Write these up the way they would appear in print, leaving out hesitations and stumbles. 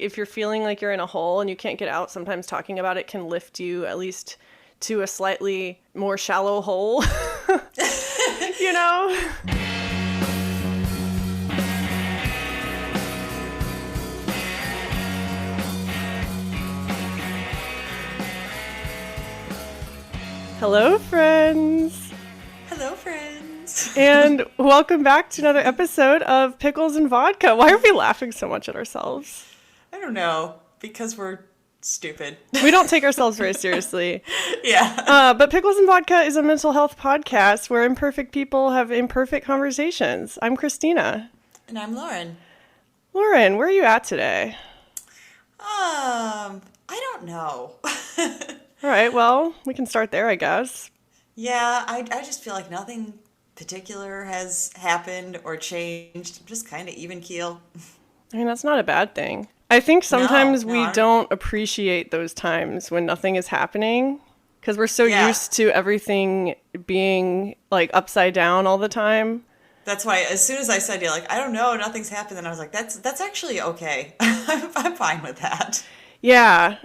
if you're feeling like you're in a hole and you can't get out, sometimes talking about it can lift you at least to a slightly more shallow hole, you know? Hello, friends. Hello, friends. And welcome back to another episode of Pickles and Vodka. Why are we laughing so much at ourselves? I don't know, because we're stupid. We don't take ourselves very seriously. Yeah. But Pickles and Vodka is a mental health podcast where imperfect people have imperfect conversations. I'm Christina. And I'm Lauren. Lauren, where are you at today? I don't know. All right, well, we can start there, I guess. Yeah, I just feel like nothing particular has happened or changed. I'm just kind of even keel. I mean, that's not a bad thing. I think sometimes No, we don't appreciate those times when nothing is happening because we're so used to everything being like upside down all the time. That's why as soon as I said, yeah, like, I don't know, nothing's happened, then I was like, that's actually okay. I'm fine with that. Yeah.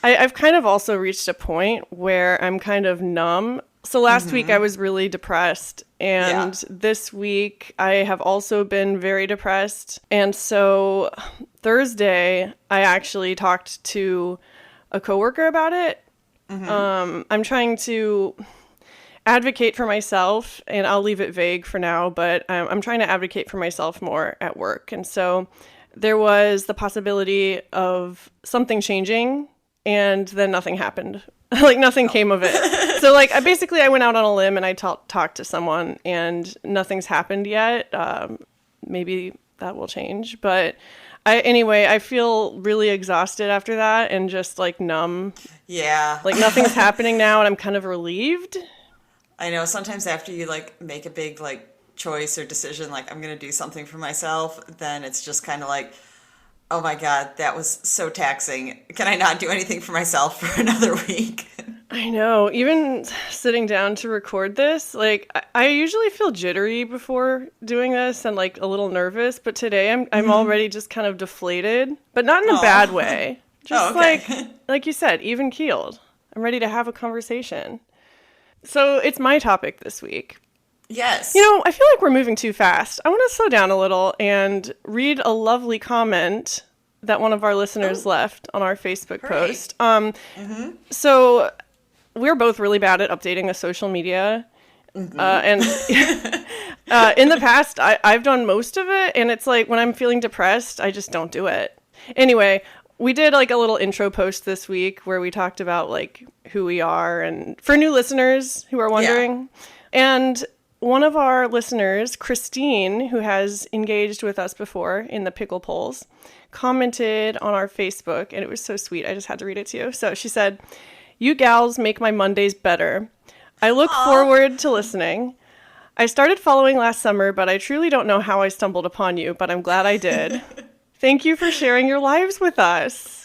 I've kind of also reached a point where I'm kind of numb. So last week I was really depressed, and this week I have also been very depressed. And so Thursday I actually talked to a coworker about it. I'm trying to advocate for myself, and I'll leave it vague for now, but I'm trying to advocate for myself more at work. And so there was the possibility of something changing, and then nothing happened. Like, nothing came of it. So, like, I went out on a limb and I talked to someone, and nothing's happened yet. Maybe that will change. But anyway, I feel really exhausted after that and just, like, numb. Yeah. Like, nothing's happening now, and I'm kind of relieved. I know. Sometimes after you, like, make a big, like, choice or decision, like, I'm going to do something for myself, then it's just kind of like, oh my God, that was so taxing. Can I not do anything for myself for another week? I know. Even sitting down to record this, like, I usually feel jittery before doing this and, like, a little nervous. But today I'm already just kind of deflated, but not in a bad way. Just like you said, even keeled. I'm ready to have a conversation. So it's my topic this week. Yes. You know, I feel like we're moving too fast. I want to slow down a little and read a lovely comment that one of our listeners left on our Facebook post. So we're both really bad at updating the social media. And in the past, I've done most of it. And it's like when I'm feeling depressed, I just don't do it. Anyway, we did like a little intro post this week where we talked about like who we are and for new listeners who are wondering. Yeah. And one of our listeners, Christine, who has engaged with us before in the pickle polls, commented on our Facebook, and it was so sweet. I just had to read it to you. So she said, "You gals make my Mondays better. I look forward to listening. I started following last summer, but I truly don't know how I stumbled upon you, but I'm glad I did. Thank you for sharing your lives with us."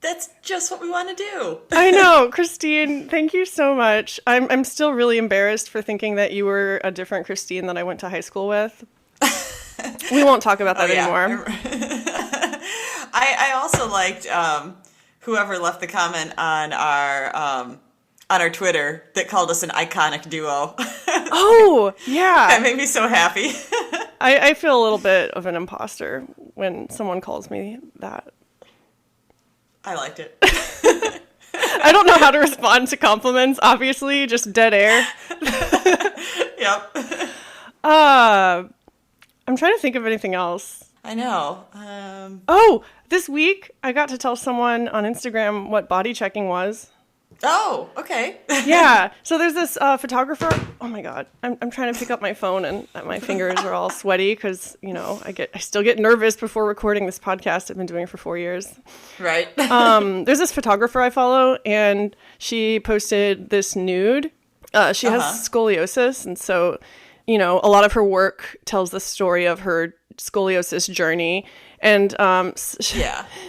That's just what we want to do. I know, Christine, thank you so much. I'm still really embarrassed for thinking that you were a different Christine than I went to high school with. We won't talk about that anymore. I also liked whoever left the comment on our Twitter that called us an iconic duo. Oh, yeah. That made me so happy. I feel a little bit of an imposter when someone calls me that. I liked it. I don't know how to respond to compliments, obviously, just dead air. Yep. I'm trying to think of anything else. I know. This week I got to tell someone on Instagram what body checking was. Oh, okay. Yeah. So there's this photographer. Oh my God. I'm trying to pick up my phone and my fingers are all sweaty because, you know, I still get nervous before recording this podcast. I've been doing it for 4 years. Right. There's this photographer I follow, and she posted this nude. She has scoliosis, and so, you know, a lot of her work tells the story of her scoliosis journey. And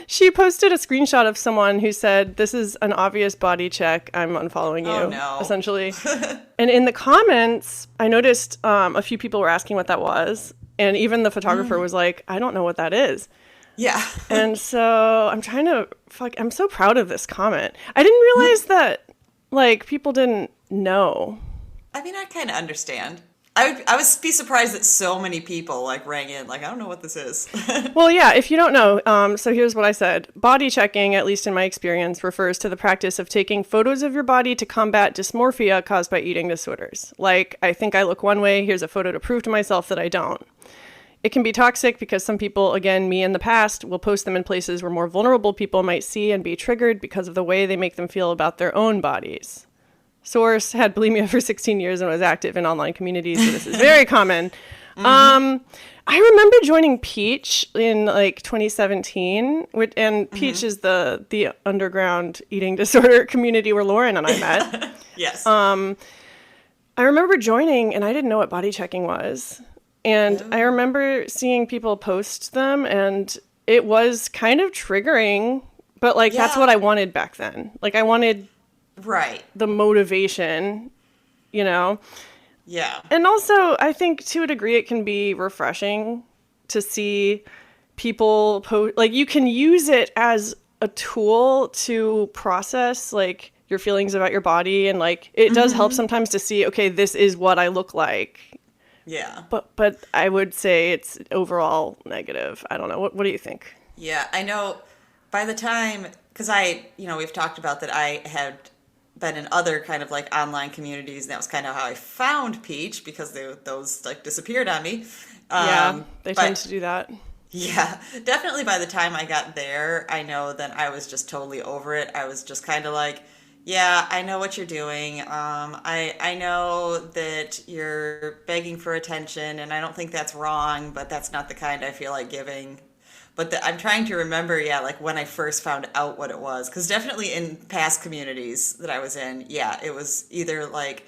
she posted a screenshot of someone who said, "This is an obvious body check. I'm unfollowing you," essentially. And in the comments, I noticed a few people were asking what that was. And even the photographer was like, "I don't know what that is." Yeah. And so I'm so proud of this comment. I didn't realize that, like, people didn't know. I mean, I kind of understand. I would be surprised that so many people like rang in, like, I don't know what this is. Well, yeah, if you don't know, so here's what I said. Body checking, at least in my experience, refers to the practice of taking photos of your body to combat dysmorphia caused by eating disorders. Like, I think I look one way, here's a photo to prove to myself that I don't. It can be toxic because some people, again, me in the past, will post them in places where more vulnerable people might see and be triggered because of the way they make them feel about their own bodies. Source: had bulimia for 16 years and was active in online communities, so this is very common. I remember joining Peach in like 2017, and Peach is the underground eating disorder community where Lauren and I met. Yes. I remember joining, and I didn't know what body checking was. And I remember seeing people post them, and it was kind of triggering, but like that's what I wanted back then. Like I wanted the motivation, you know? Yeah. And also, I think to a degree it can be refreshing to see people post, like you can use it as a tool to process like your feelings about your body, and like it does help sometimes to see, okay, this is what I look like. Yeah. But I would say it's overall negative. I don't know. What do you think? Yeah, I know by the time, because we've talked about that I had been in other kind of like online communities, and that was kind of how I found Peach, because those like disappeared on me. They tend to do that. Yeah, definitely by the time I got there, I know that I was just totally over it. I was just kind of like, yeah, I know what you're doing. I know that you're begging for attention, and I don't think that's wrong, but that's not the kind I feel like giving. But I'm trying to remember, like when I first found out what it was. Because definitely in past communities that I was in, it was either like,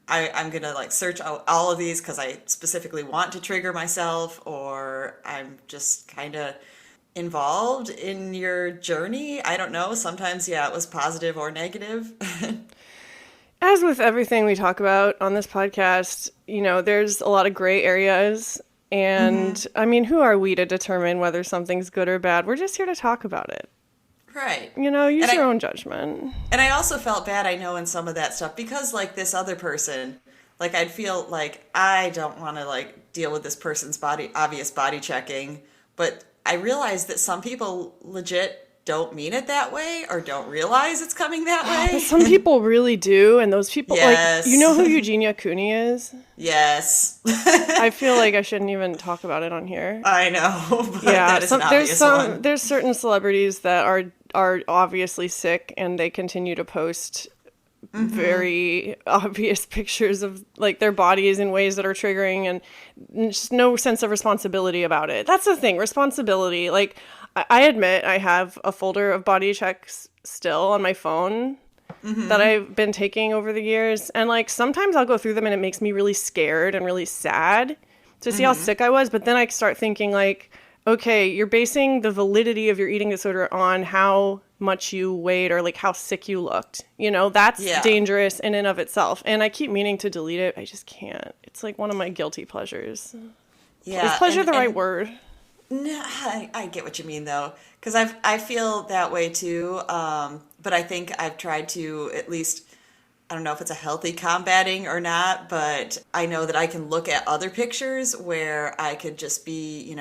I'm going to like search out all of these because I specifically want to trigger myself, or I'm just kind of involved in your journey. I don't know. Sometimes, it was positive or negative. As with everything we talk about on this podcast, there's a lot of gray areas. And I mean, who are we to determine whether something's good or bad? We're just here to talk about it. Right. Use your own judgment. And I also felt bad, I know, in some of that stuff, because like this other person, like I'd feel like I don't want to like deal with this person's obvious body checking, but I realized that some people legit don't mean it that way, or don't realize it's coming that way. But some people really do, and those people, yes. Like, you know who Eugenia Cooney is? Yes. I feel like I shouldn't even talk about it on here. I know, but that is an obvious one. There's certain celebrities that are obviously sick, and they continue to post very obvious pictures of like their bodies in ways that are triggering, and just no sense of responsibility about it. That's the thing, responsibility. Like, I admit I have a folder of body checks still on my phone that I've been taking over the years. And like sometimes I'll go through them and it makes me really scared and really sad to see how sick I was. But then I start thinking like, okay, you're basing the validity of your eating disorder on how much you weighed or like how sick you looked. That's dangerous in and of itself. And I keep meaning to delete it. I just can't. It's like one of my guilty pleasures. Yeah. Is pleasure the right word? No, I get what you mean though, because I feel that way too. But I think I've tried to at least, I don't know if it's a healthy combating or not, but I know that I can look at other pictures where I could just be,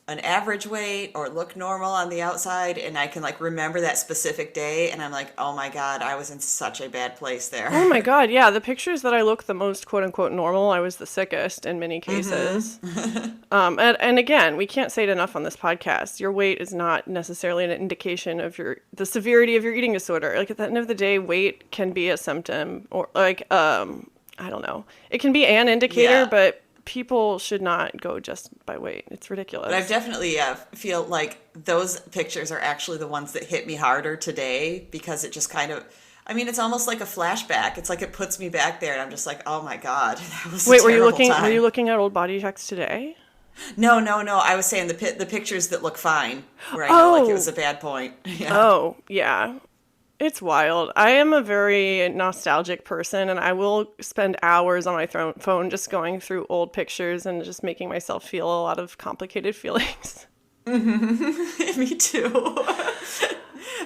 an average weight or look normal on the outside, and I can like remember that specific day, and I'm like, oh my God, I was in such a bad place there. Oh my God, yeah, the pictures that I look the most quote unquote normal, I was the sickest in many cases. And again, we can't say it enough on this podcast. Your weight is not necessarily an indication of the severity of your eating disorder. Like at the end of the day, weight can be a symptom, or like I don't know, it can be an indicator, but people should not go just by weight. It's ridiculous. But I definitely feel like those pictures are actually the ones that hit me harder today, because it just kind of, I mean, it's almost like a flashback. It's like it puts me back there, and I'm just like, oh my God, that was a terrible time. Were you looking at old body checks today? No. I was saying the pictures that look fine, where I know like it was a bad point. Yeah. Oh, yeah. It's wild. I am a very nostalgic person, and I will spend hours on my phone just going through old pictures and just making myself feel a lot of complicated feelings. Me too.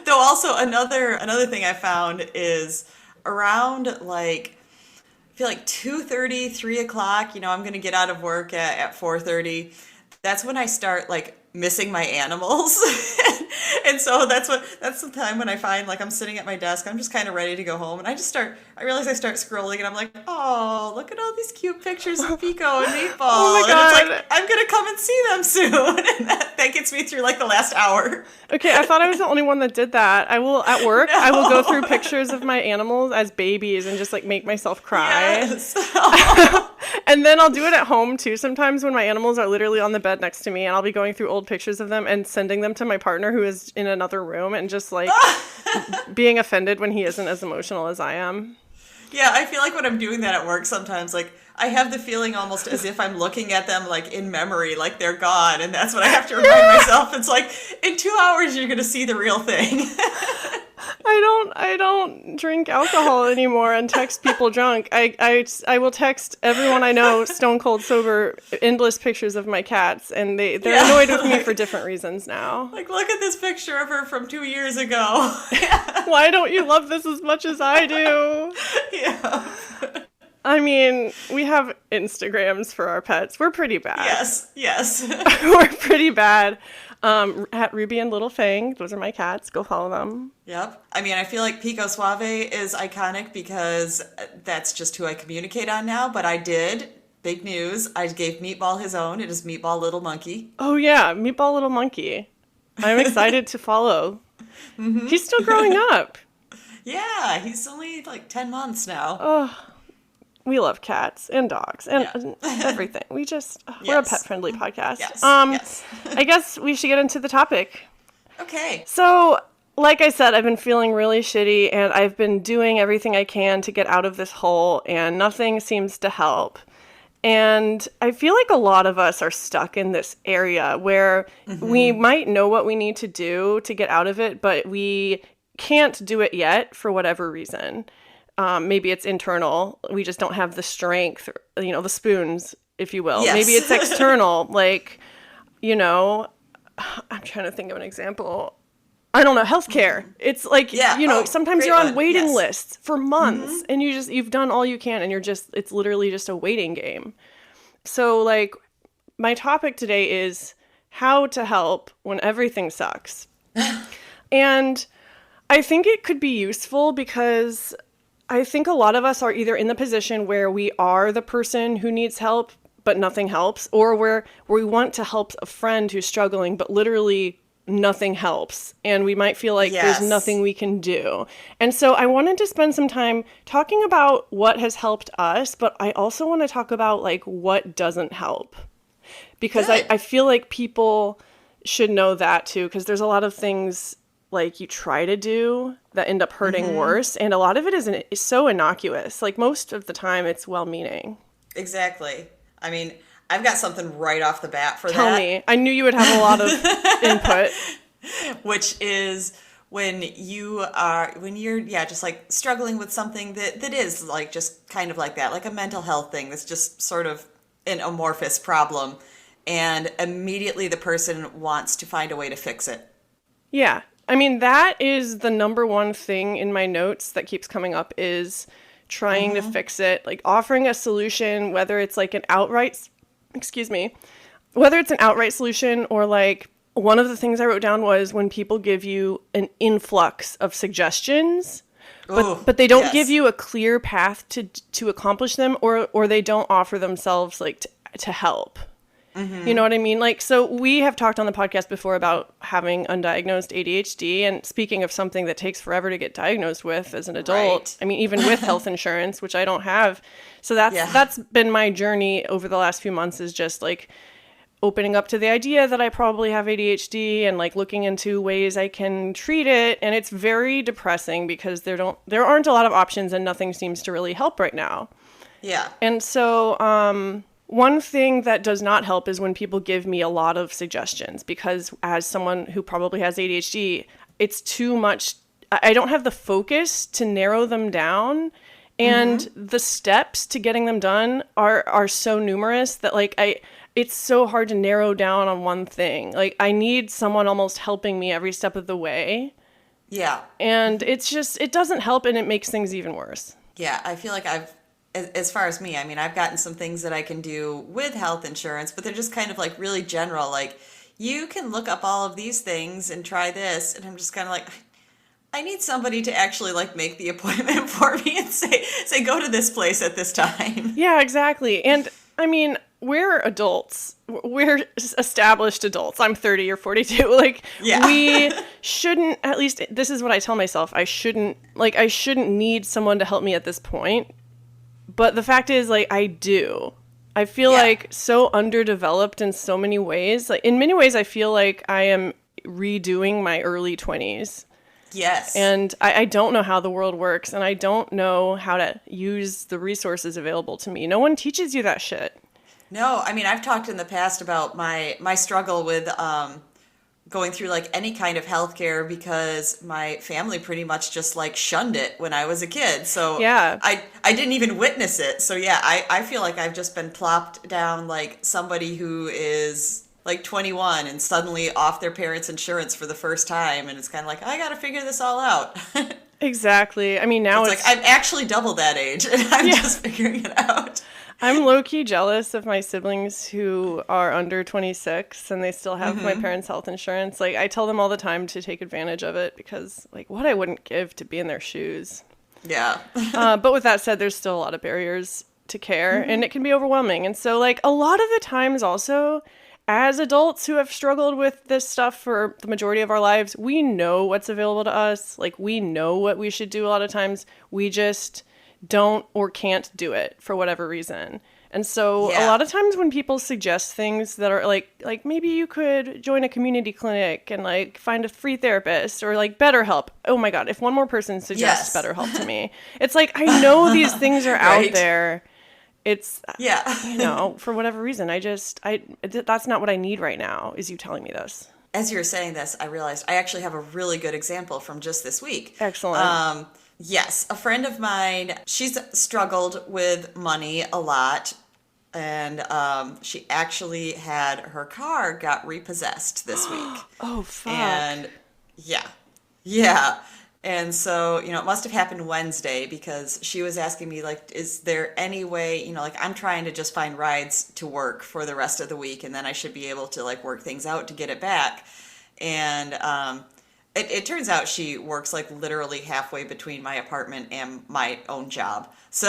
Though also another thing I found is around like I feel like 2:30, 3 o'clock, I'm going to get out of work at 4:30. That's when I start like missing my animals. And so that's the time when I find like I'm sitting at my desk, I'm just kind of ready to go home, and I realize I start scrolling, and I'm like, oh, look at all these cute pictures of Pico and Meatball. Oh my God. And it's like, I'm going to come and see them soon. And that gets me through like the last hour. Okay, I thought I was the only one that did that. I will, at work, No. I will go through pictures of my animals as babies and just like make myself cry. Yes. And then I'll do it at home too sometimes when my animals are literally on the bed next to me, and I'll be going through old pictures of them and sending them to my partner who is in another room and just like being offended when he isn't as emotional as I am. Yeah, I feel like when I'm doing that at work sometimes, like, I have the feeling almost as if I'm looking at them, like, in memory, like they're gone, and that's what I have to remind myself. It's like, in 2 hours, you're going to see the real thing. I don't drink alcohol anymore and text people drunk. I will text everyone I know stone cold sober endless pictures of my cats, and they're annoyed with me for different reasons now. Like, look at this picture of her from 2 years ago. Why don't you love this as much as I do? Yeah. I mean, we have Instagrams for our pets. We're pretty bad. Yes. We're pretty bad. At Ruby and Little Fang, those are my cats. Go follow them. Yep. I mean, I feel like Pico Suave is iconic because that's just who I communicate on now, but big news, I gave Meatball his own. It is Meatball Little Monkey. Oh yeah, Meatball Little Monkey. I'm excited to follow. Mm-hmm. He's still growing up. Yeah, he's only like 10 months now. Oh, we love cats and dogs and everything. We're a pet-friendly podcast. Yes. I guess we should get into the topic. Okay. So, like I said, I've been feeling really shitty, and I've been doing everything I can to get out of this hole, and nothing seems to help. And I feel like a lot of us are stuck in this area where we might know what we need to do to get out of it, but we can't do it yet for whatever reason. Maybe it's internal. We just don't have the strength, the spoons, if you will. Yes. Maybe it's external. Like, I'm trying to think of an example. I don't know, healthcare. It's like, sometimes you're on waiting lists for months and you've done all you can and it's literally just a waiting game. So like my topic today is how to help when everything sucks. And I think it could be useful because I think a lot of us are either in the position where we are the person who needs help, but nothing helps, or where we want to help a friend who's struggling, but literally nothing helps. And we might feel like there's nothing we can do. And so I wanted to spend some time talking about what has helped us, but I also want to talk about like what doesn't help. Because I feel like people should know that too, because there's a lot of things like you try to do that end up hurting worse. And a lot of it is so innocuous. Like most of the time it's well-meaning. Exactly. I mean, I've got something right off the bat for that. Tell me. I knew you would have a lot of input. Which is when you're just like struggling with something that is like just kind of like that, like a mental health thing that's just sort of an amorphous problem. And immediately the person wants to find a way to fix it. Yeah. I mean, that is the number one thing in my notes that keeps coming up is trying to fix it, like offering a solution, whether it's like whether it's an outright solution or like one of the things I wrote down was when people give you an influx of suggestions, but they don't give you a clear path to accomplish them or they don't offer themselves like to help. You know what I mean? Like, so we have talked on the podcast before about having undiagnosed ADHD, and speaking of something that takes forever to get diagnosed with as an adult, right. I mean, even with health insurance, which I don't have. So that's been my journey over the last few months, is just like opening up to the idea that I probably have ADHD and like looking into ways I can treat it. And it's very depressing because there aren't a lot of options and nothing seems to really help right now. Yeah. And so, one thing that does not help is when people give me a lot of suggestions, because as someone who probably has ADHD, it's too much. I don't have the focus to narrow them down, and the steps to getting them done are so numerous that like it's so hard to narrow down on one thing. Like, I need someone almost helping me every step of the way. Yeah. And it's just, it doesn't help, and it makes things even worse. Yeah, I feel like as far as me, I mean, I've gotten some things that I can do with health insurance, but they're just kind of like really general. Like, you can look up all of these things and try this. And I'm just kind of like, I need somebody to actually like make the appointment for me and say, go to this place at this time. Yeah, exactly. And I mean, we're adults. We're established adults. I'm 30 or 42. Like, yeah. We shouldn't, at least this is what I tell myself. I shouldn't need someone to help me at this point. But the fact is, like, I do. I feel like so underdeveloped in so many ways. Like, in many ways, I feel like I am redoing my early 20s. Yes. And I don't know how the world works, and I don't know how to use the resources available to me. No one teaches you that shit. No, I mean, I've talked in the past about my struggle with going through like any kind of healthcare because my family pretty much just like shunned it when I was a kid. So yeah. I didn't even witness it. So yeah, I feel like I've just been plopped down like somebody who is like 21 and suddenly off their parents' insurance for the first time. And it's kind of like, I got to figure this all out. Exactly. I mean, now it's like I'm actually double that age and I'm just figuring it out. I'm low-key jealous of my siblings who are under 26 and they still have my parents' health insurance. Like, I tell them all the time to take advantage of it because, like, what I wouldn't give to be in their shoes. Yeah. But with that said, there's still a lot of barriers to care, and it can be overwhelming. And so, like, a lot of the times also, as adults who have struggled with this stuff for the majority of our lives, we know what's available to us. Like, we know what we should do a lot of times. We just don't or can't do it for whatever reason. And so a lot of times when people suggest things that are like maybe you could join a community clinic and like find a free therapist or like BetterHelp. Oh my God, if one more person suggests BetterHelp to me, it's like, I know these things are out there. It's, you know, for whatever reason, that's not what I need right now, is you telling me this. As you were saying this, I realized I actually have a really good example from just this week. Excellent. Yes, a friend of mine, she's struggled with money a lot, and she actually had her car got repossessed this week. Oh, fuck. And yeah. And so, you know, it must have happened Wednesday because she was asking me, like, is there any way, you know, like, I'm trying to just find rides to work for the rest of the week, and then I should be able to, like, work things out to get it back. And it turns out she works like literally halfway between my apartment and my own job. So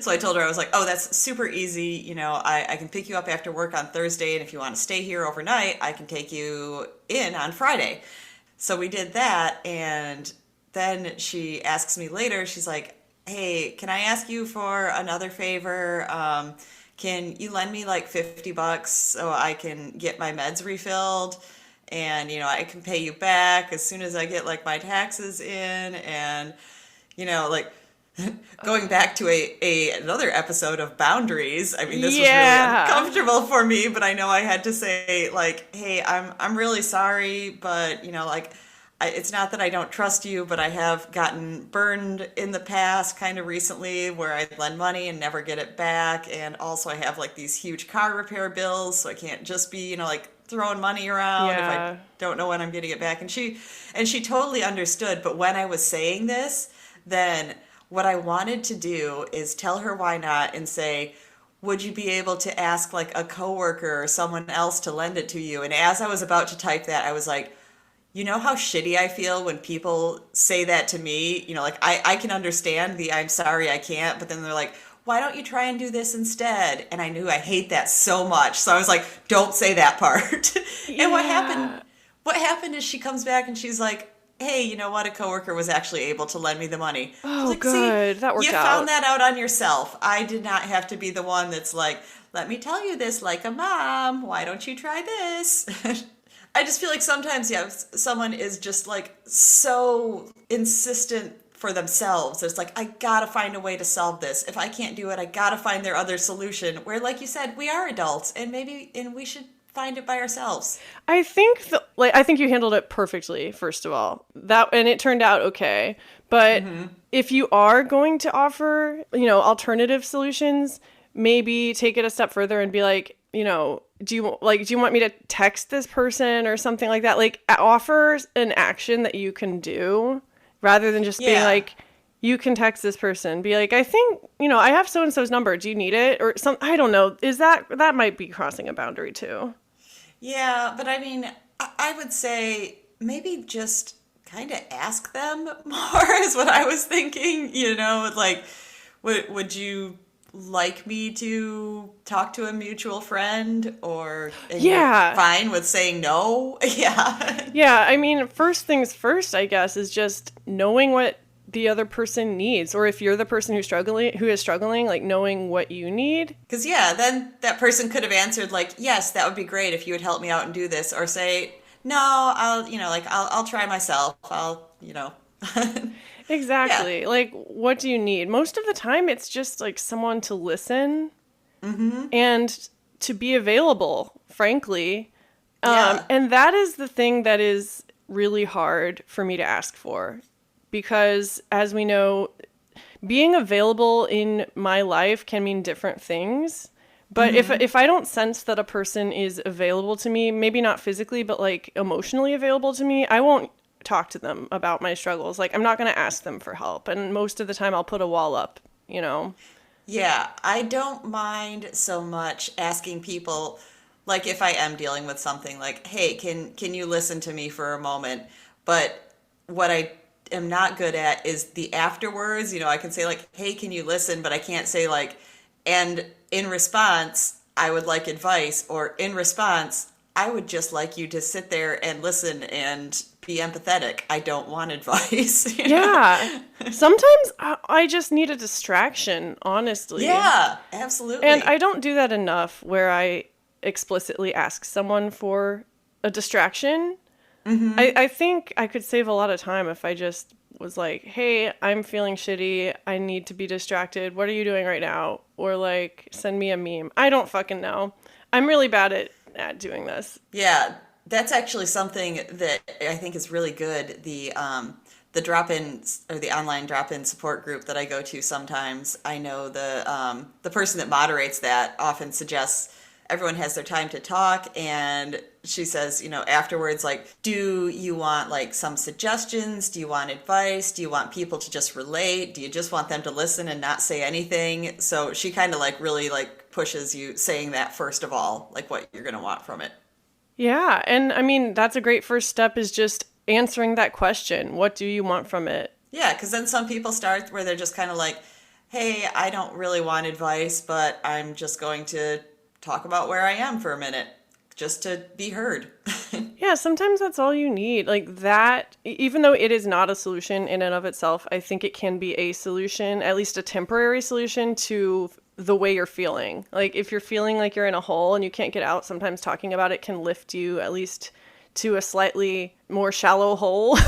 so I told her, I was like, oh, that's super easy. You know, I can pick you up after work on Thursday. And if you want to stay here overnight, I can take you in on Friday. So we did that. And then she asks me later, she's like, hey, can I ask you for another favor? Can you lend me like $50 so I can get my meds refilled? And, you know, I can pay you back as soon as I get, like, my taxes in. And, you know, like, going back to another episode of Boundaries, I mean, this was really uncomfortable for me. But I know I had to say, like, hey, I'm really sorry. But, you know, like, it's not that I don't trust you, but I have gotten burned in the past kind of recently where I lend money and never get it back. And also I have, like, these huge car repair bills. So I can't just be, you know, like, throwing money around if I don't know when I'm getting it back. And she totally understood. But when I was saying this, then what I wanted to do is tell her why not and say, would you be able to ask like a coworker or someone else to lend it to you? And as I was about to type that, I was like, you know how shitty I feel when people say that to me? You know, like I can understand the I'm sorry I can't, but then they're like, why don't you try and do this instead? And I knew I hate that so much. So I was like, don't say that part. And what happened is she comes back and she's like, hey, you know what? A coworker was actually able to lend me the money. Oh, like, good. That worked out. You found that out on yourself. I did not have to be the one that's like, let me tell you this like a mom. Why don't you try this? I just feel like sometimes, someone is just like so insistent for themselves. It's like, I gotta find a way to solve this. If I can't do it, I gotta find their other solution. Where, like you said, we are adults, and we should find it by ourselves. I think you handled it perfectly. First of all, and it turned out okay. But if you are going to offer, you know, alternative solutions, maybe take it a step further and be like, do you want me to text this person or something like that? Like, offer an action that you can do rather than just being like, you can text this person. Be like, I think, I have so-and-so's number. Do you need it? Or I don't know. That might be crossing a boundary too. Yeah, but I mean, I would say maybe just kind of ask them more is what I was thinking, like, would you like me to talk to a mutual friend, or you're fine with saying no? Yeah, I mean, first things first, I guess, is just knowing what the other person needs, or if you're the person who is struggling, like knowing what you need. Because then that person could have answered like, yes, that would be great if you would help me out and do this, or say, no, I'll try myself. Exactly. Yeah. Like, what do you need? Most of the time, it's just like someone to listen and to be available, frankly. And that is the thing that is really hard for me to ask for. Because, as we know, being available in my life can mean different things. But if I don't sense that a person is available to me, maybe not physically, but like emotionally available to me, I won't talk to them about my struggles. Like, I'm not going to ask them for help. And most of the time I'll put a wall up, Yeah, I don't mind so much asking people, like if I am dealing with something, like, hey, can you listen to me for a moment? But what I am not good at is the afterwards. I can say like, hey, can you listen? But I can't say like, and in response, I would like advice, or in response, I would just like you to sit there and listen and be empathetic. I don't want advice. Yeah. Sometimes I just need a distraction, honestly. Yeah, absolutely. And I don't do that enough where I explicitly ask someone for a distraction. I think I could save a lot of time if I just was like, hey, I'm feeling shitty. I need to be distracted. What are you doing right now? Or like, send me a meme. I don't fucking know. I'm really bad at doing this. Yeah, that's actually something that I think is really good. The drop-in, or the online drop-in support group that I go to sometimes, I know the person that moderates that often suggests everyone has their time to talk, and she says, afterwards, like, do you want like some suggestions? Do you want advice? Do you want people to just relate? Do you just want them to listen and not say anything? So she kind of like really like pushes you saying that first of all, like what you're going to want from it. Yeah. And I mean, that's a great first step, is just answering that question. What do you want from it? Yeah. Because then some people start where they're just kind of like, hey, I don't really want advice, but I'm just going to talk about where I am for a minute, just to be heard. Yeah, sometimes that's all you need. Like that, even though it is not a solution in and of itself, I think it can be a solution, at least a temporary solution to the way you're feeling. Like if you're feeling like you're in a hole and you can't get out, sometimes talking about it can lift you at least to a slightly more shallow hole,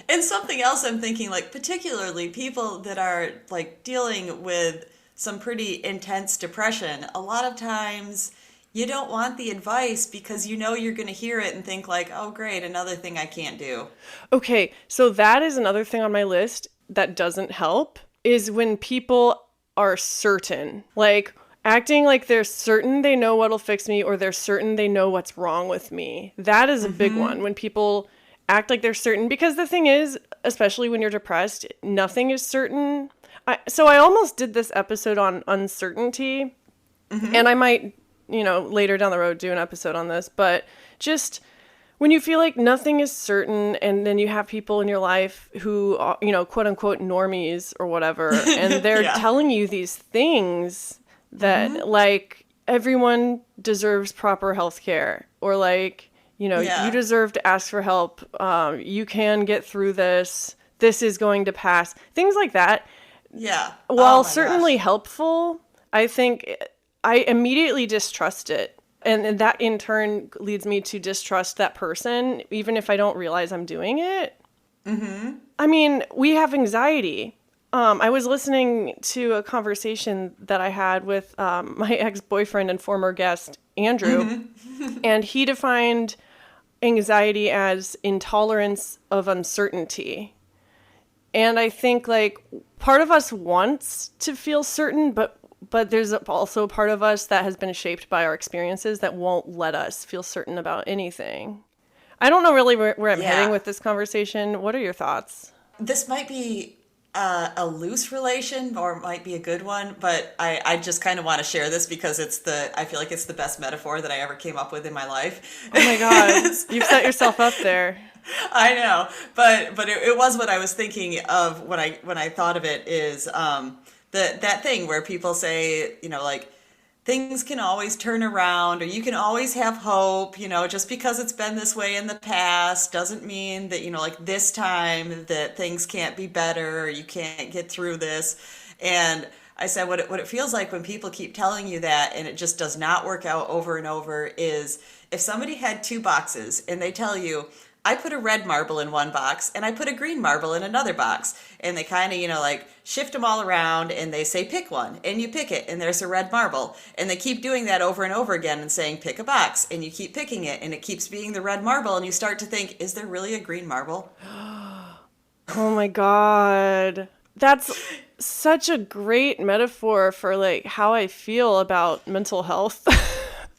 And something else I'm thinking, like particularly people that are like dealing with some pretty intense depression, a lot of times you don't want the advice because you're going to hear it and think like, oh, great, another thing I can't do. Okay, so that is another thing on my list that doesn't help, is when people are certain, like acting like they're certain they know what'll fix me, or they're certain they know what's wrong with me. That is a big one, when people act like they're certain, because the thing is, especially when you're depressed, nothing is certain. So I almost did this episode on uncertainty, and I might, later down the road do an episode on this, but just when you feel like nothing is certain, and then you have people in your life who are, quote unquote normies or whatever, and they're telling you these things that like everyone deserves proper health care, or like, you deserve to ask for help. You can get through this. This is going to pass. Things like that. Yeah. While certainly helpful, I think I immediately distrust it. And that in turn leads me to distrust that person, even if I don't realize I'm doing it. I mean, we have anxiety. I was listening to a conversation that I had with my ex-boyfriend and former guest, Andrew, and he defined anxiety as intolerance of uncertainty. And I think like part of us wants to feel certain, but but there's also a part of us that has been shaped by our experiences that won't let us feel certain about anything. I don't know really where I'm heading with this conversation. What are your thoughts? This might be a loose relation or it might be a good one, but I just kind of want to share this because I feel like it's the best metaphor that I ever came up with in my life. Oh my God. You've set yourself up there. I know, but it was what I was thinking of when I thought of it is that thing where people say, like, things can always turn around or you can always have hope, just because it's been this way in the past doesn't mean that, like this time that things can't be better or you can't get through this. And I said what it feels like when people keep telling you that and it just does not work out over and over is if somebody had two boxes and they tell you, I put a red marble in one box and I put a green marble in another box. And they kind of, like shift them all around and they say, pick one and you pick it and there's a red marble. And they keep doing that over and over again and saying, pick a box and you keep picking it and it keeps being the red marble. And you start to think, is there really a green marble? Oh my God. That's such a great metaphor for like how I feel about mental health.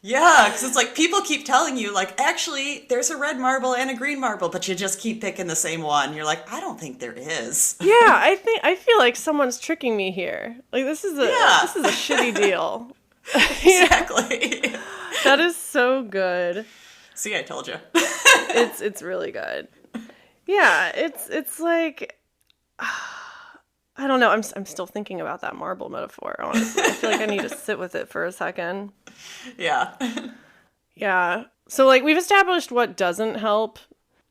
Yeah, because it's like people keep telling you, like, actually, there's a red marble and a green marble, but you just keep picking the same one. You're like, I don't think there is. Yeah, I feel like someone's tricking me here. Like this is a shitty deal. Exactly. That is so good. See, I told you. It's really good. Yeah, it's like I don't know. I'm still thinking about that marble metaphor, honestly. I feel like I need to sit with it for a second. Yeah. Yeah. So, like, we've established what doesn't help.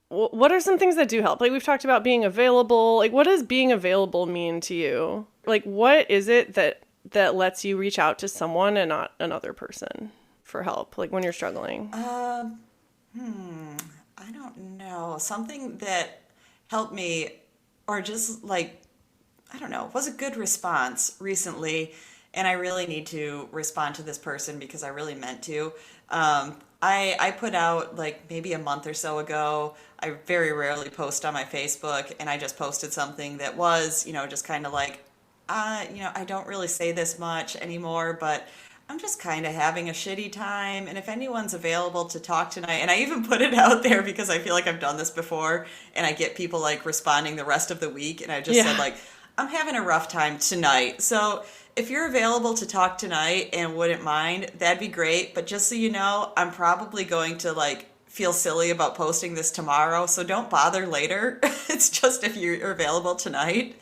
What are some things that do help? Like, we've talked about being available. Like, what does being available mean to you? Like, what is it that lets you reach out to someone and not another person for help? Like, when you're struggling? I don't know. Something that helped me, or just, like, I don't know, was a good response recently, and I really need to respond to this person because I really meant to. I put out, like, maybe a month or so ago, I very rarely post on my Facebook, and I just posted something that was, just kind of like, I don't really say this much anymore, but I'm just kind of having a shitty time, and if anyone's available to talk tonight, and I even put it out there because I feel like I've done this before, and I get people, like, responding the rest of the week, and I just said, like, I'm having a rough time tonight. So if you're available to talk tonight and wouldn't mind, that'd be great. But just so you know, I'm probably going to like feel silly about posting this tomorrow. So don't bother later. It's just if you're available tonight.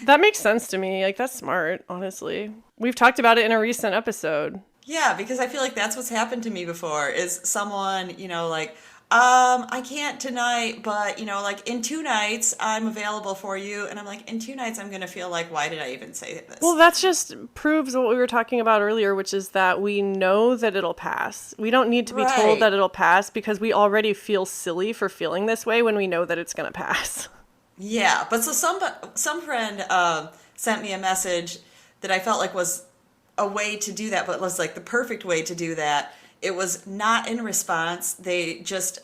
That makes sense to me. Like, that's smart, honestly. We've talked about it in a recent episode. Yeah, because I feel like that's what's happened to me before is someone, like, I can't tonight, but, like in 2 nights, I'm available for you. And I'm like, in 2 nights, I'm going to feel like, why did I even say this? Well, that just proves what we were talking about earlier, which is that we know that it'll pass. We don't need to be told that it'll pass because we already feel silly for feeling this way when we know that it's going to pass. Yeah. But so some friend sent me a message that I felt like was a way to do that, but was like the perfect way to do that. It was not in response. They just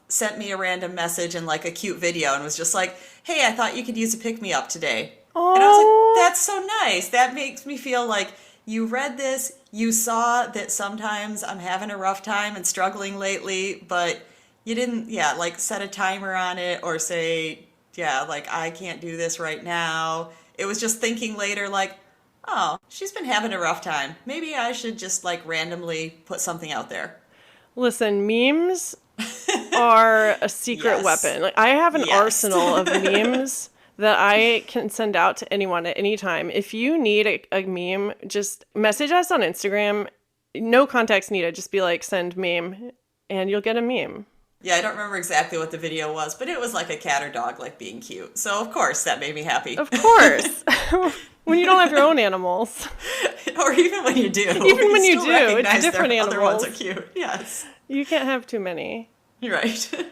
sent me a random message and like a cute video and was just like, hey, I thought you could use a pick-me-up today. Aww. And I was like, that's so nice. That makes me feel like you read this, you saw that sometimes I'm having a rough time and struggling lately, but you didn't, like set a timer on it or say, like I can't do this right now. It was just thinking later like, oh, she's been having a rough time. Maybe I should just like randomly put something out there. Listen, memes are a secret weapon. Like I have an arsenal of memes that I can send out to anyone at any time. If you need a meme, just message us on Instagram. No context needed. Just be like, send meme, and you'll get a meme. Yeah, I don't remember exactly what the video was, but it was like a cat or dog like being cute. So of course that made me happy. Of course. When you don't have your own animals. Or even when you do. Even when you do, it's different animals. Other ones are cute, yes. You can't have too many. You're right.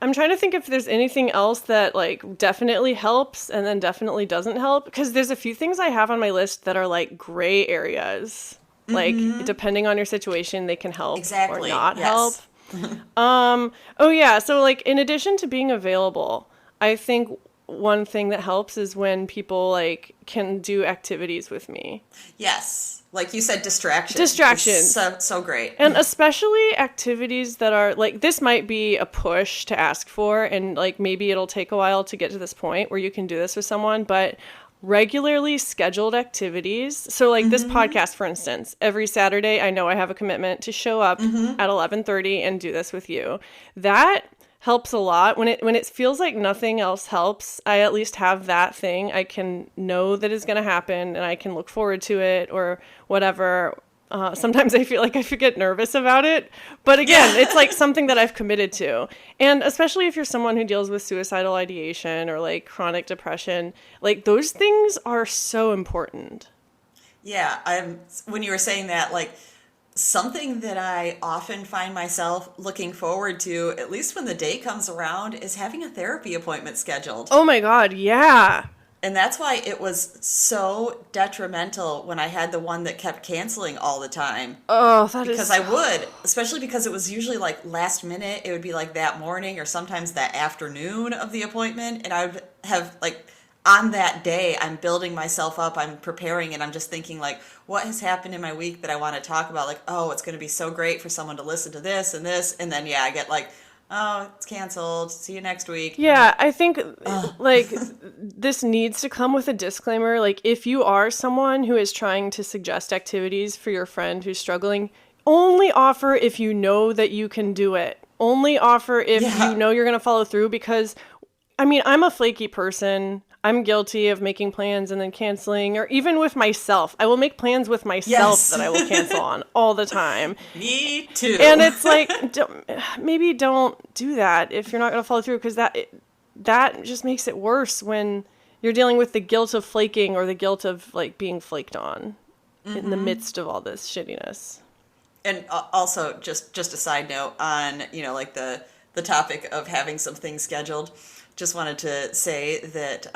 I'm trying to think if there's anything else that, like, definitely helps and then definitely doesn't help. Because there's a few things I have on my list that are, like, gray areas. Mm-hmm. Like, depending on your situation, they can help or not help. Oh, yeah. So, like, in addition to being available, I think one thing that helps is when people like can do activities with me. Yes, like you said, Distractions. So great. And especially activities that are like, this might be a push to ask for, and like maybe it'll take a while to get to this point where you can do this with someone, but regularly scheduled activities. So like this podcast, for instance, every Saturday, I know I have a commitment to show up at 11:30 and do this with you. That helps a lot. When it feels like nothing else helps, I at least have that thing I can know that is going to happen, and I can look forward to it or whatever. Sometimes I feel like I get nervous about it, but again, it's like something that I've committed to. And especially if you're someone who deals with suicidal ideation or like chronic depression, like those things are so important. Yeah, when you were saying that, like, something that I often find myself looking forward to, at least when the day comes around, is having a therapy appointment scheduled. Oh my God, yeah. And that's why it was so detrimental when I had the one that kept canceling all the time. Oh, that because is... I would, especially because it was usually like last minute. It would be like that morning or sometimes that afternoon of the appointment. And I would have like, on that day, I'm building myself up, I'm preparing, and I'm just thinking like, what has happened in my week that I want to talk about? Like, oh, it's going to be so great for someone to listen to this. And then, yeah, I get like, oh, it's canceled. See you next week. Yeah, I think like this needs to come with a disclaimer. Like if you are someone who is trying to suggest activities for your friend who's struggling, only offer if you know that you can do it. Only offer if you know you're going to follow through, because I mean, I'm a flaky person. I'm guilty of making plans and then canceling, or even with myself. I will make plans with myself that I will cancel on all the time. Me too. And it's like, maybe don't do that if you're not going to follow through, because that just makes it worse when you're dealing with the guilt of flaking or the guilt of like being flaked on in the midst of all this shittiness. And also, just a side note on, like the topic of having some things scheduled. Just wanted to say that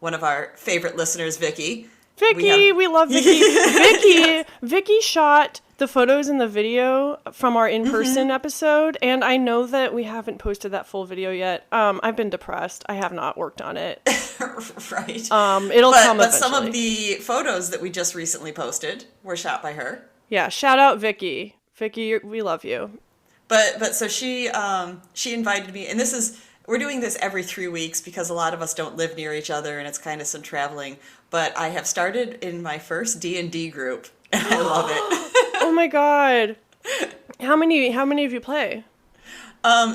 one of our favorite listeners, Vicky. We love Vicky. Vicky shot the photos and the video from our in-person episode, and I know that we haven't posted that full video yet. I've been depressed. I have not worked on it. Right. It'll come eventually. But some of the photos that we just recently posted were shot by her. Yeah, shout out Vicky. Vicky, we love you. But so she invited me, and we're doing this every 3 weeks because a lot of us don't live near each other and it's kind of some traveling. But I have started in my first D&D group and I love it. Oh my God. How many of you play?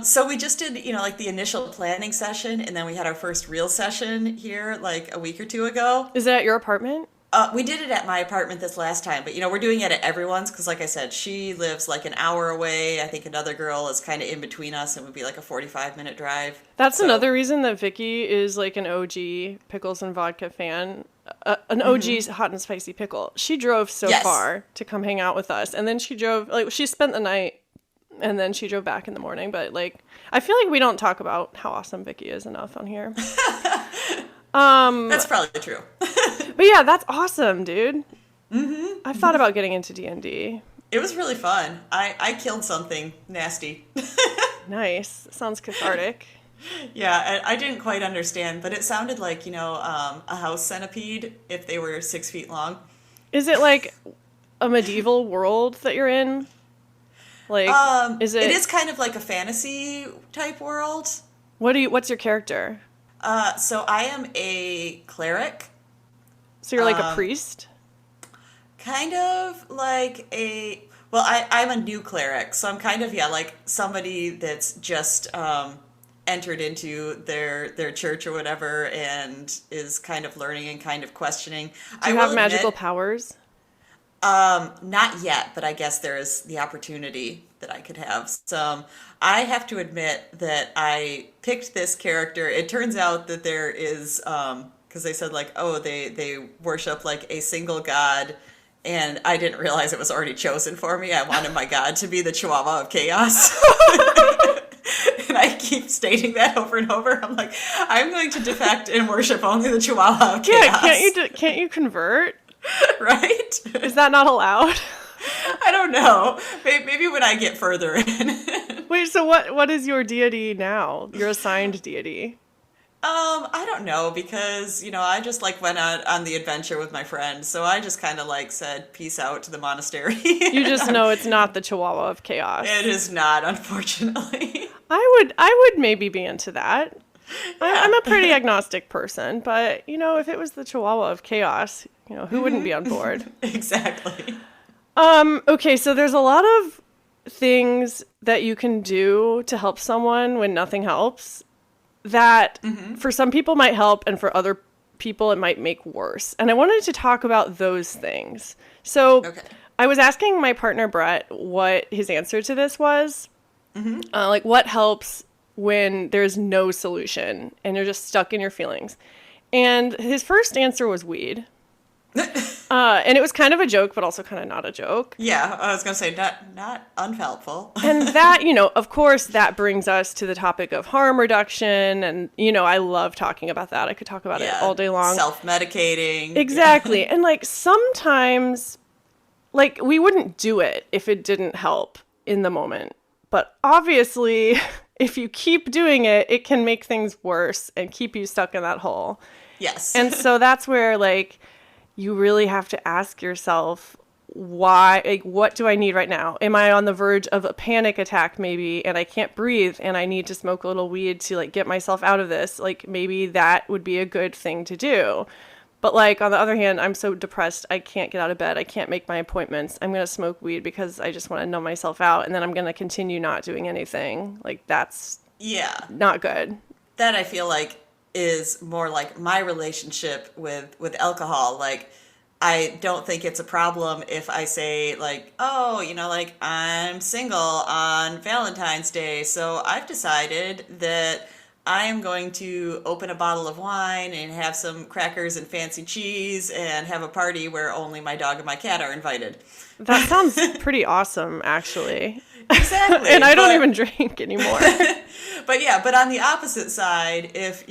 So we just did, like the initial planning session, and then we had our first real session here like a week or two ago. Is it at your apartment? We did it at my apartment this last time, but we're doing it at everyone's because, like I said, she lives like an hour away. I think another girl is kind of in between us, and would be like a 45-minute drive. That's another reason that Vicky is like an OG pickles and vodka fan, an OG hot and spicy pickle. She drove so far to come hang out with us, and then she spent the night, and then she drove back in the morning. But like, I feel like we don't talk about how awesome Vicky is enough on here. That's probably true. But yeah, that's awesome, dude. I've thought about getting into D&D. It was really fun. I killed something nasty. Nice. Sounds cathartic. Yeah, I didn't quite understand, but it sounded like, a house centipede if they were 6 feet long. Is it like a medieval world that you're in? Like, is it? It is kind of like a fantasy type world. What's your character? So I am a cleric. So you're like a priest? Kind of like I'm a new cleric, so I'm kind of, like somebody that's just entered into their church or whatever and is kind of learning and kind of questioning. Do you have magical powers? Not yet, but I guess there is the opportunity that I could have some. I have to admit that I picked this character. It turns out that there is, because they said like, oh, they worship like a single god, and I didn't realize it was already chosen for me. I wanted my god to be the Chihuahua of Chaos. And I keep stating that over and over. I'm like, I'm going to defect and worship only the Chihuahua of Chaos. Yeah, can't you convert? Right? Is that not allowed? I don't know. Maybe when I get further in. Wait, so what is your deity now? Your assigned deity? I don't know because, I just like went on the adventure with my friend. So I just kind of like said, peace out to the monastery. You just know it's not the Chihuahua of chaos. It is not, unfortunately. I would maybe be into that. Yeah. I'm a pretty agnostic person, but if it was the Chihuahua of chaos, who wouldn't be on board? Exactly. Okay, so there's a lot of things that you can do to help someone when nothing helps that for some people might help and for other people it might make worse. And I wanted to talk about those things. So I was asking my partner Brett what his answer to this was. Like what helps when there's no solution and you're just stuck in your feelings. And his first answer was weed. And it was kind of a joke, but also kind of not a joke. Yeah, I was going to say not unhelpful. And that, of course, that brings us to the topic of harm reduction. And, I love talking about that. I could talk about it all day long. Self-medicating. Exactly. And like sometimes, like we wouldn't do it if it didn't help in the moment. But obviously, if you keep doing it, it can make things worse and keep you stuck in that hole. Yes. And so that's where like you really have to ask yourself, why, like, what do I need right now? Am I on the verge of a panic attack maybe, and I can't breathe and I need to smoke a little weed to like get myself out of this? Like maybe that would be a good thing to do. But like on the other hand, I'm so depressed, I can't get out of bed. I can't make my appointments. I'm going to smoke weed because I just want to numb myself out. And then I'm going to continue not doing anything. Like that's not good. That I feel like is more like my relationship with alcohol. Like, I don't think it's a problem if I say like, oh, like I'm single on Valentine's Day. So I've decided that I am going to open a bottle of wine and have some crackers and fancy cheese and have a party where only my dog and my cat are invited. That sounds pretty awesome, actually. Exactly. And I don't even drink anymore. But on the opposite side, if,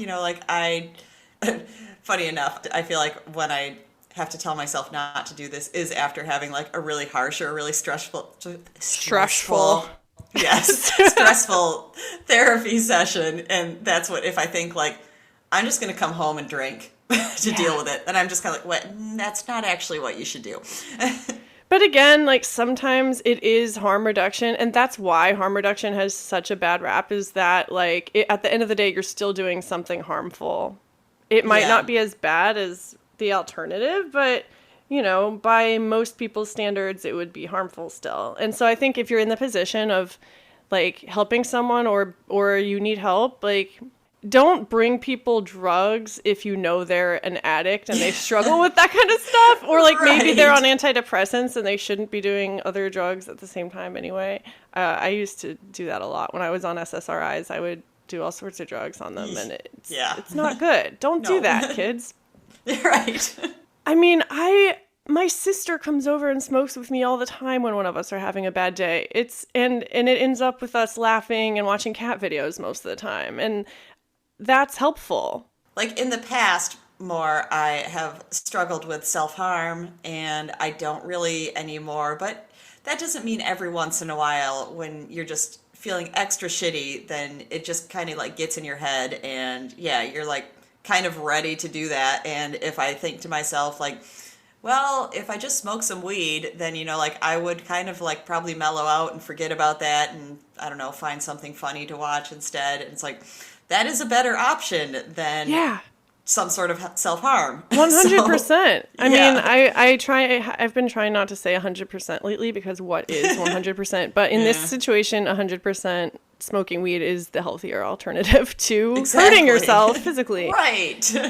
funny enough, I feel like when I have to tell myself not to do this is after having like a really harsh or a really stressful therapy session. And that's what, if I think like, I'm just going to come home and drink to deal with it. And I'm just kind of like, that's not actually what you should do. But again, like sometimes it is harm reduction, and that's why harm reduction has such a bad rap, is that like at the end of the day, you're still doing something harmful. It might not be as bad as the alternative, but by most people's standards, it would be harmful still. And so I think if you're in the position of like helping someone or you need help, like don't bring people drugs if you know they're an addict and they struggle with that kind of stuff. Or like maybe they're on antidepressants and they shouldn't be doing other drugs at the same time anyway. I used to do that a lot. When I was on SSRIs, I would do all sorts of drugs on them, and it's not good. Don't do that, kids. Right. I mean, my sister comes over and smokes with me all the time when one of us are having a bad day. And it ends up with us laughing and watching cat videos most of the time. And that's helpful. Like in the past, more, I have struggled with self-harm, and I don't really anymore. But that doesn't mean every once in a while when you're just feeling extra shitty, then it just kind of like gets in your head, and you're like kind of ready to do that. And if I think to myself like, well, if I just smoke some weed, then, like I would kind of like probably mellow out and forget about that and, I don't know, find something funny to watch instead. And it's like, that is a better option than some sort of self-harm. 100%. I mean, I've been trying not to say 100% lately, because what is 100%? But in this situation, 100% smoking weed is the healthier alternative to hurting yourself physically. Right. So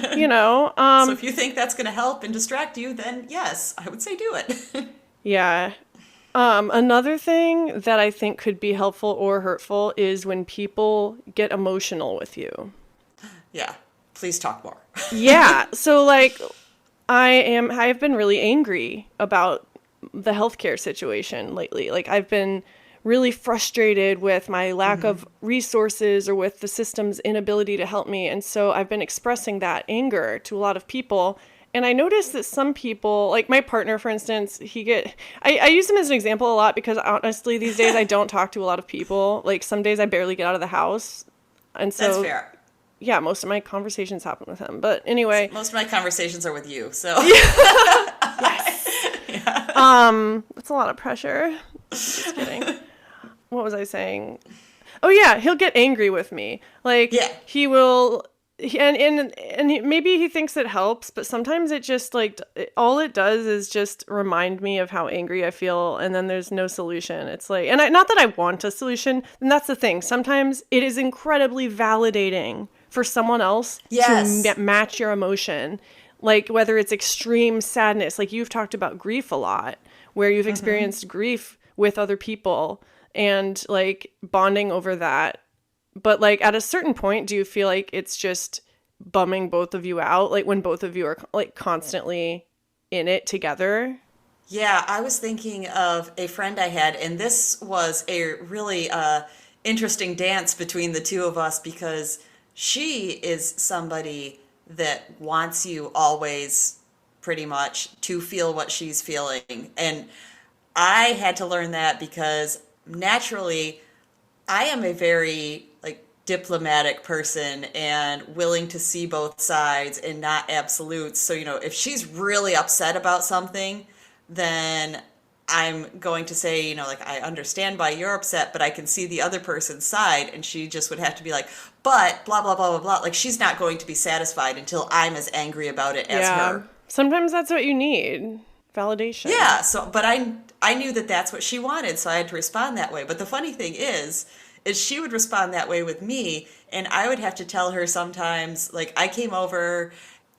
if you think that's going to help and distract you, then yes, I would say do it. Yeah. Another thing that I think could be helpful or hurtful is when people get emotional with you. Yeah. Please talk more. Yeah. So like I've been really angry about the healthcare situation lately. Like I've been really frustrated with my lack of resources or with the system's inability to help me. And so I've been expressing that anger to a lot of people. And I noticed that some people, like my partner, for instance, I use him as an example a lot because honestly, these days I don't talk to a lot of people. Like some days I barely get out of the house. And so that's fair. yeah, most of my conversations happen with him. But anyway. Most of my conversations are with you, so. Yes. Yeah. That's a lot of pressure. Just kidding. What was I saying? Oh yeah, he'll get angry with me. Like, he will, maybe he thinks it helps, but sometimes it just, like, all it does is just remind me of how angry I feel, and then there's no solution. It's like, not that I want a solution, and that's the thing. Sometimes it is incredibly validating for someone else to match your emotion. Like, whether it's extreme sadness, like you've talked about grief a lot, where you've experienced grief with other people and, like, bonding over that. But, like, at a certain point, do you feel like it's just bumming both of you out? Like, when both of you are, like, constantly in it together? Yeah, I was thinking of a friend I had, and this was a really interesting dance between the two of us, because she is somebody that wants you always pretty much to feel what she's feeling. And I had to learn that because naturally I am a very, like, diplomatic person and willing to see both sides and not absolutes. So, you know, if she's really upset about something, then I'm going to say, you know, like, I understand why you're upset, but I can see the other person's side. And she just would have to be like, but blah, blah, blah, blah, blah. Like, she's not going to be satisfied until I'm as angry about it as her. Sometimes that's what you need. Validation. Yeah. So, but I knew that that's what she wanted, so I had to respond that way. But the funny thing is she would respond that way with me, and I would have to tell her sometimes, like, I came over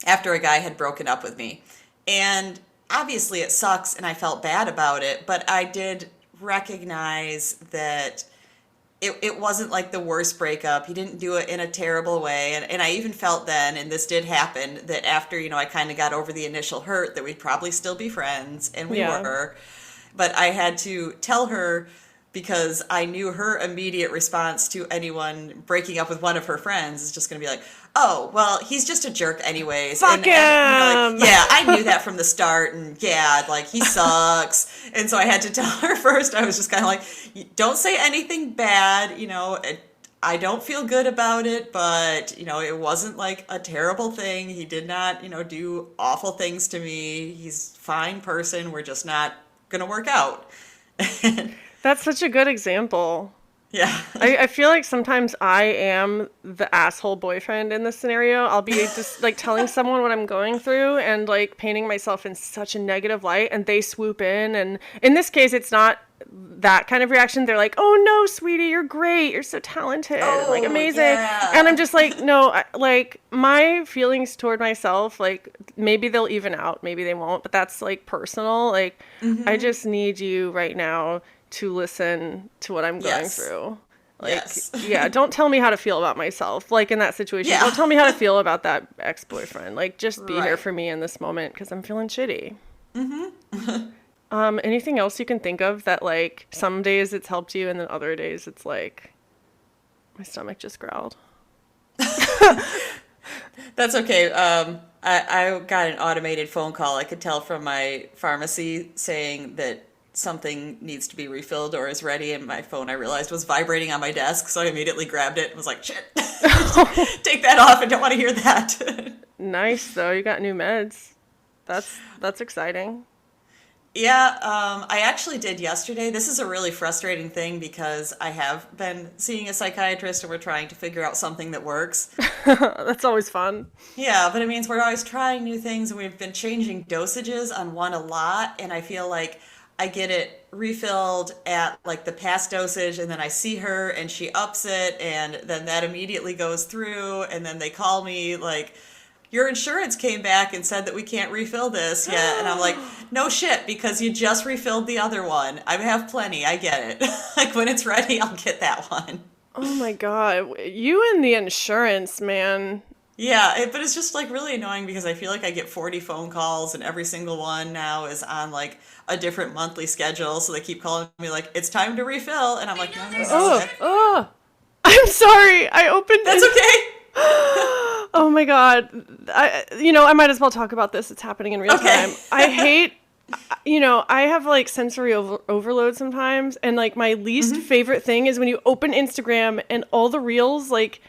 after a guy had broken up with me, and obviously it sucks and I felt bad about it, but I did recognize that it wasn't like the worst breakup. He didn't do it in a terrible way. And I even felt then, and this did happen, that after, you know, I kind of got over the initial hurt, that we'd probably still be friends, and we were. But I had to tell her, because I knew her immediate response to anyone breaking up with one of her friends is just going to be like, oh, well, he's just a jerk anyways. Fuck him! And, like, yeah, I knew that from the start, and yeah, like, he sucks. And so I had to tell her first. I was just kind of like, don't say anything bad, you know, I don't feel good about it, but, you know, it wasn't like a terrible thing. He did not, you know, do awful things to me. He's a fine person. We're just not going to work out. That's such a good example. Yeah. I feel like sometimes I am the asshole boyfriend in this scenario. I'll be just, like, telling someone what I'm going through and, like, painting myself in such a negative light, and they swoop in. And in this case, it's not that kind of reaction. They're like, oh no, sweetie, you're great. You're so talented. Like, amazing. Yeah. And I'm just like, no, like, my feelings toward myself, like, maybe they'll even out, maybe they won't, but that's, like, personal. Like, I just need you right now to listen to what I'm going through. Like, yeah, don't tell me how to feel about myself. Like, in that situation, don't tell me how to feel about that ex-boyfriend. Like, just be here for me in this moment, because I'm feeling shitty. Anything else you can think of that, like, some days it's helped you and then other days it's like, my stomach just growled? That's okay. I got an automated phone call. I could tell from my pharmacy saying that something needs to be refilled or is ready, and my phone, I realized, was vibrating on my desk, so I immediately grabbed it and was like, shit, take that off. I don't want to hear that. Nice, though. You got new meds. That's exciting. Yeah, I actually did yesterday. This is a really frustrating thing because I have been seeing a psychiatrist and we're trying to figure out something that works. That's always fun. Yeah, but it means we're always trying new things, and we've been changing dosages on one a lot, and I feel like I get it refilled at, like, the past dosage, and then I see her and she ups it, and then that immediately goes through, and then they call me like, your insurance came back and said that we can't refill this yet. And I'm like, no shit, because you just refilled the other one. I have plenty. I get it. Like, when it's ready, I'll get that one. Oh my God. You and the insurance, man. Yeah, but it's just, like, really annoying because I feel like I get 40 phone calls, and every single one now is on, like, a different monthly schedule. So they keep calling me like, it's time to refill. And I'm like, no. I'm sorry. I opened it. That's okay. Oh my God. I might as well talk about this. It's happening in real time. I hate, I have, like, sensory overload sometimes. And, like, my least favorite thing is when you open Instagram and all the reels, like,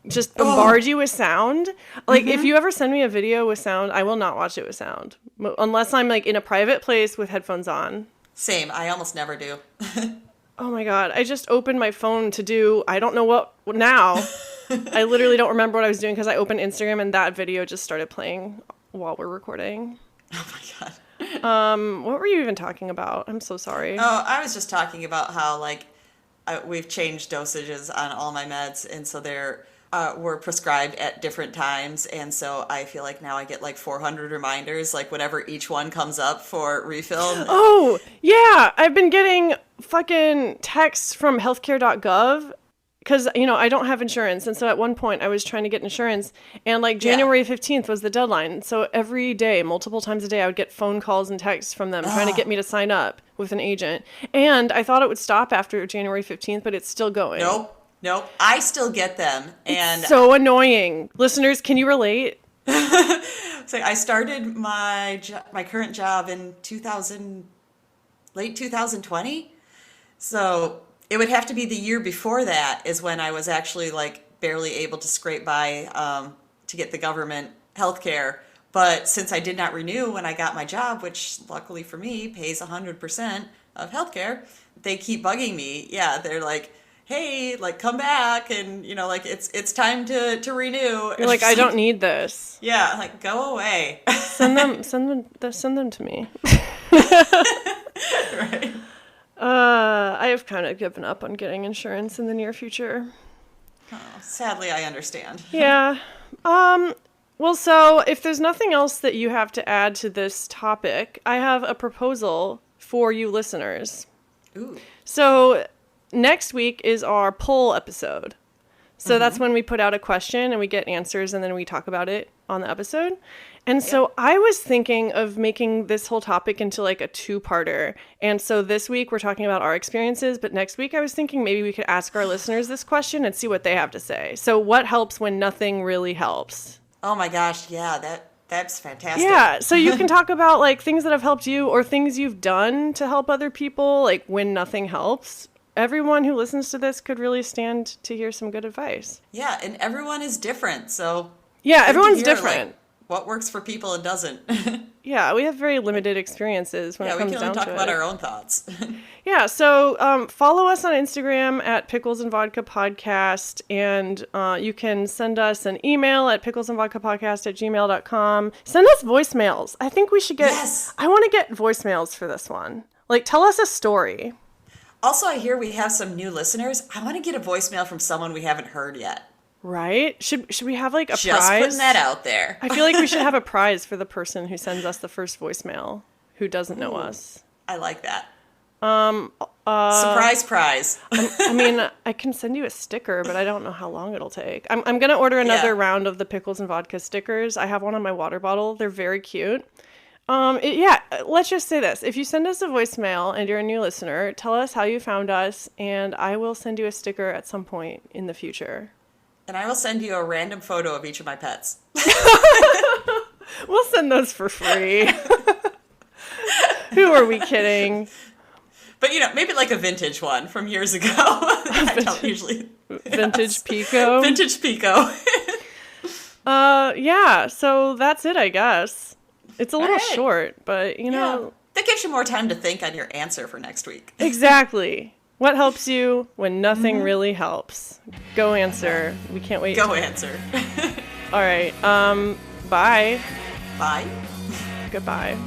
just bombard you with sound. Like, if you ever send me a video with sound, I will not watch it with sound. Unless I'm, like, in a private place with headphones on. Same. I almost never do. Oh, my God. I just opened my phone to do, I don't know what now. I literally don't remember what I was doing because I opened Instagram and that video just started playing while we're recording. Oh, my God. What were you even talking about? I'm so sorry. Oh, I was just talking about how, like, we've changed dosages on all my meds, and so they're were prescribed at different times, and so I feel like now I get like 400 reminders, like whenever each one comes up for refill. Oh, yeah. I've been getting fucking texts from healthcare.gov because, you know, I don't have insurance. And so at one point I was trying to get insurance and like January 15th was the deadline. So every day, multiple times a day, I would get phone calls and texts from them trying to get me to sign up with an agent. And I thought it would stop after January 15th, but it's still going. Nope. I still get them. And it's so annoying. Listeners, can you relate? So I started my current job in late 2020. So it would have to be the year before that is when I was actually like barely able to scrape by to get the government health care. But since I did not renew when I got my job, which luckily for me pays 100% of healthcare, they keep bugging me. Yeah, they're like, hey, like, come back, and, you know, like, it's time to renew. You're like, I don't need this. Yeah, like, go away. Send them to me. Right. I have kind of given up on getting insurance in the near future. Oh, sadly, I understand. Yeah. Well, so if there's nothing else that you have to add to this topic, I have a proposal for you listeners. Ooh. So next week is our poll episode. So that's when we put out a question and we get answers and then we talk about it on the episode. And so I was thinking of making this whole topic into like a two-parter. And so this week we're talking about our experiences, but next week I was thinking maybe we could ask our listeners this question and see what they have to say. So what helps when nothing really helps? Oh my gosh, yeah, that's fantastic. Yeah, so you can talk about like things that have helped you or things you've done to help other people, like when nothing helps. Everyone who listens to this could really stand to hear some good advice. Yeah, and everyone is different, so... Yeah, everyone's hear, different. Like, what works for people and doesn't. Yeah, we have very limited experiences when it comes down to it. Yeah, we can only talk about our own thoughts. Yeah, so follow us on Instagram at Pickles and Vodka Podcast, and you can send us an email at picklesandvodkapodcast@gmail.com. Send us voicemails. I think we should get... Yes! I want to get voicemails for this one. Like, tell us a story. Also, I hear we have some new listeners. I want to get a voicemail from someone we haven't heard yet. Right? Should we have like a prize? Just putting that out there. I feel like we should have a prize for the person who sends us the first voicemail who doesn't know us. I like that. Surprise prize. I mean, I can send you a sticker, but I don't know how long it'll take. I'm going to order another round of the Pickles and Vodka stickers. I have one on my water bottle. They're very cute. Let's just say this. If you send us a voicemail and you're a new listener, tell us how you found us, and I will send you a sticker at some point in the future. And I will send you a random photo of each of my pets. We'll send those for free. Who are we kidding? But, you know, maybe like a vintage one from years ago. I don't usually... Vintage Pico? Vintage Pico. Yeah, so that's it, I guess. It's a little short, but, you know... Yeah. That gives you more time to think on your answer for next week. Exactly. What helps you when nothing really helps? Go answer. We can't wait. Go answer. All right. Bye. Bye. Goodbye.